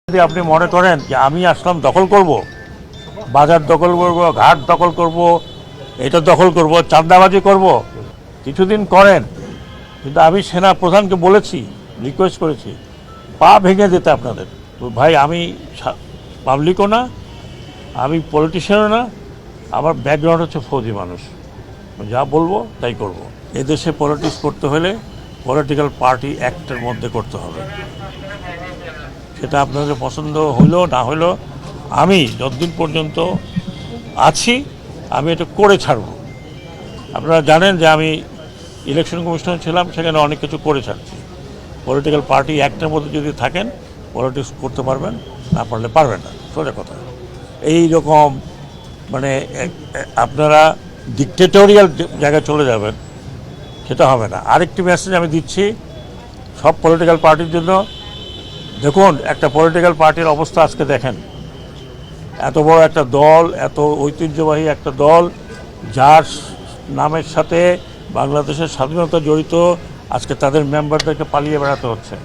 যদি আপনি মনে করেন যে আমি আসলাম দখল করব, বাজার দখল করব, ঘাট দখল করব, এটা দখল করব, চাঁদাবাজি করব, কিছুদিন করেন। কিন্তু আমি সেনা প্রধানকে বলেছি, রিকোয়েস্ট করেছি, পা ভেঙে দিতে আপনাদের। ভাই আমি পাবলিকও না, আমি পলিটিশিয়ানও না, আমার ব্যাকগ্রাউন্ড হচ্ছে ফৌজি মানুষ, যা বলবো তাই করব। এদেশে পলিটিক্স করতে হলে পলিটিক্যাল পার্টি অ্যাক্টের মধ্যে করতে হবে। সেটা আপনাদের পছন্দ হইলো না হইলো, আমি যতদিন পর্যন্ত আছি আমি এটা করে ছাড়ব। আপনারা জানেন যে আমি ইলেকশন কমিশনার ছিলাম, সেখানে অনেক কিছু করে ছাড়ছি। পলিটিক্যাল পার্টি অ্যাক্টের মধ্যে যদি থাকেন পলিটিক্স করতে পারবেন, না পারলে পারবেন না, সোজা কথা। এই রকম মানে আপনারা ডিক্টেটোরিয়াল জায়গায় চলে যাবেন, সেটা হবে না। আরেকটি মেসেজ আমি দিচ্ছি সব পলিটিক্যাল পার্টির জন্য। দেখুন, একটা পলিটিক্যাল পার্টির অবস্থা আজকে দেখেন। এত বড় একটা দল, এত ঐতিহ্যবাহী একটা দল, যার নামের সাথে বাংলাদেশের স্বাধীনতা জড়িত, আজকে তাদের মেম্বারদেরকে পালিয়ে বেড়াতে হচ্ছে।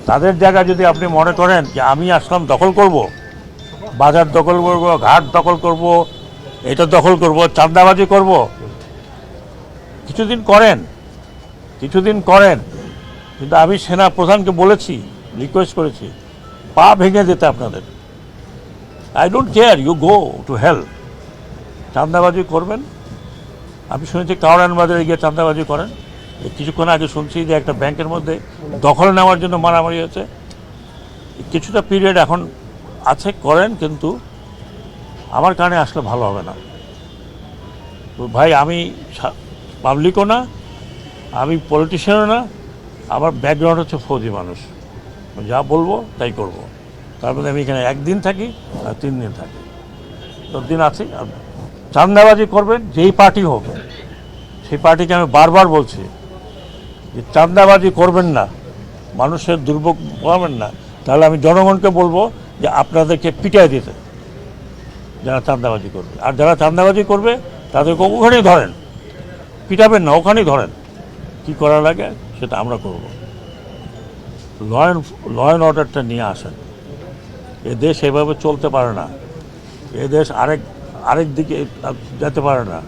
তাদের জায়গায় যদি আপনি মনে করেন যে আমি আসলাম দখল করব, বাজার দখল করব, ঘাট দখল করব, এটা দখল করব, চাঁদাবাজি করব, কিছুদিন করেন। কিন্তু আমি সেনা প্রধানকে বলেছি, রিকোয়েস্ট করেছি, পা ভেঙে দিতে আপনাদের। I don't care, you go to hell. চাঁদাবাজি করবেন, আমি শুনেছি কাওড়ান বাজারে গিয়ে চাঁদাবাজি করেন। কিছুক্ষণ আগে শুনছি যে একটা ব্যাংকের মধ্যে দখল নেওয়ার জন্য মারামারি হয়েছে। কিছুটা পিরিয়ড এখন আছে, করেন, কিন্তু আমার কারণে আসলে ভালো হবে না। তো ভাই আমি পাবলিকও না, আমি পলিটিশিয়ানও না, আমার ব্যাকগ্রাউন্ড হচ্ছে ফৌজি মানুষ, যা বলবো তাই করব। তার মধ্যে আমি এখানে একদিন থাকি আর 3 দিন থাকি, 10 দিন আছি। আর চাঁদাবাজি করবেন যেই পার্টি হোক, সেই পার্টিকে আমি বারবার বলছি যে চাঁদাবাজি করবেন না, মানুষের দুর্ভোগ পাবেন না। তাহলে আমি জনগণকে বলবো যে আপনাদেরকে পিটাই দিতে, যারা চাঁদাবাজি করবে। আর যারা চাঁদাবাজি করবে তাদেরকে ওখানেই ধরেন, পিটাবেন না, ওখানেই ধরেন। কি করা লাগে সেটা আমরা করব। ল অ্যান্ড অর্ডারটা নিয়ে আসেন। এ দেশ এভাবে চলতে পারে না, এ দেশ আরেক দিকে যেতে পারে না।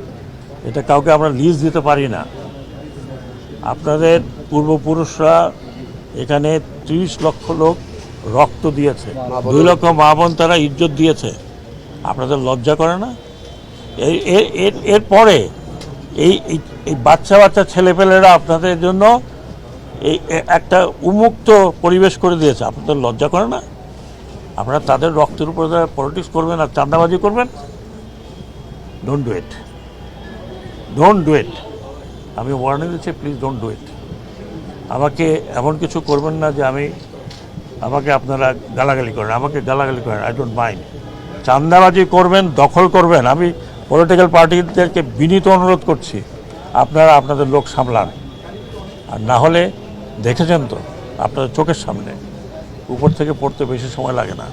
এটা কাউকে আমরা লিজ দিতে পারি না। আপনাদের পূর্বপুরুষরা এখানে 30 লক্ষ লোক রক্ত দিয়েছে, 2 লক্ষ মা বোন তারা ইজ্জত দিয়েছে। আপনাদের লজ্জা করে না? এরপরে এই বাচ্চা ছেলেপেলেরা আপনাদের জন্য এই একটা উন্মুক্ত পরিবেশ করে দিয়েছে। আপনাদের লজ্জা করে না? আপনারা তাদের রক্তের উপর পলিটিক্স করবেন আর চাঁদাবাজি করবেন? Don't do it. আমি ওয়ার্নিং দিচ্ছি, প্লিজ ডোন্ট ডু ইট। আমাকে এমন কিছু করবেন না যে আমাকে আপনারা গালাগালি করেন। I don't mind. চাঁদাবাজি করবেন, দখল করবেন, আমি পলিটিক্যাল পার্টিদেরকে বিনীত অনুরোধ করছি, আপনারা আপনাদের লোক সামলান। আর না হলে দেখেছেন তো আপনাদের চোখের সামনে, উপর থেকে পড়তে বেশি সময় লাগে না।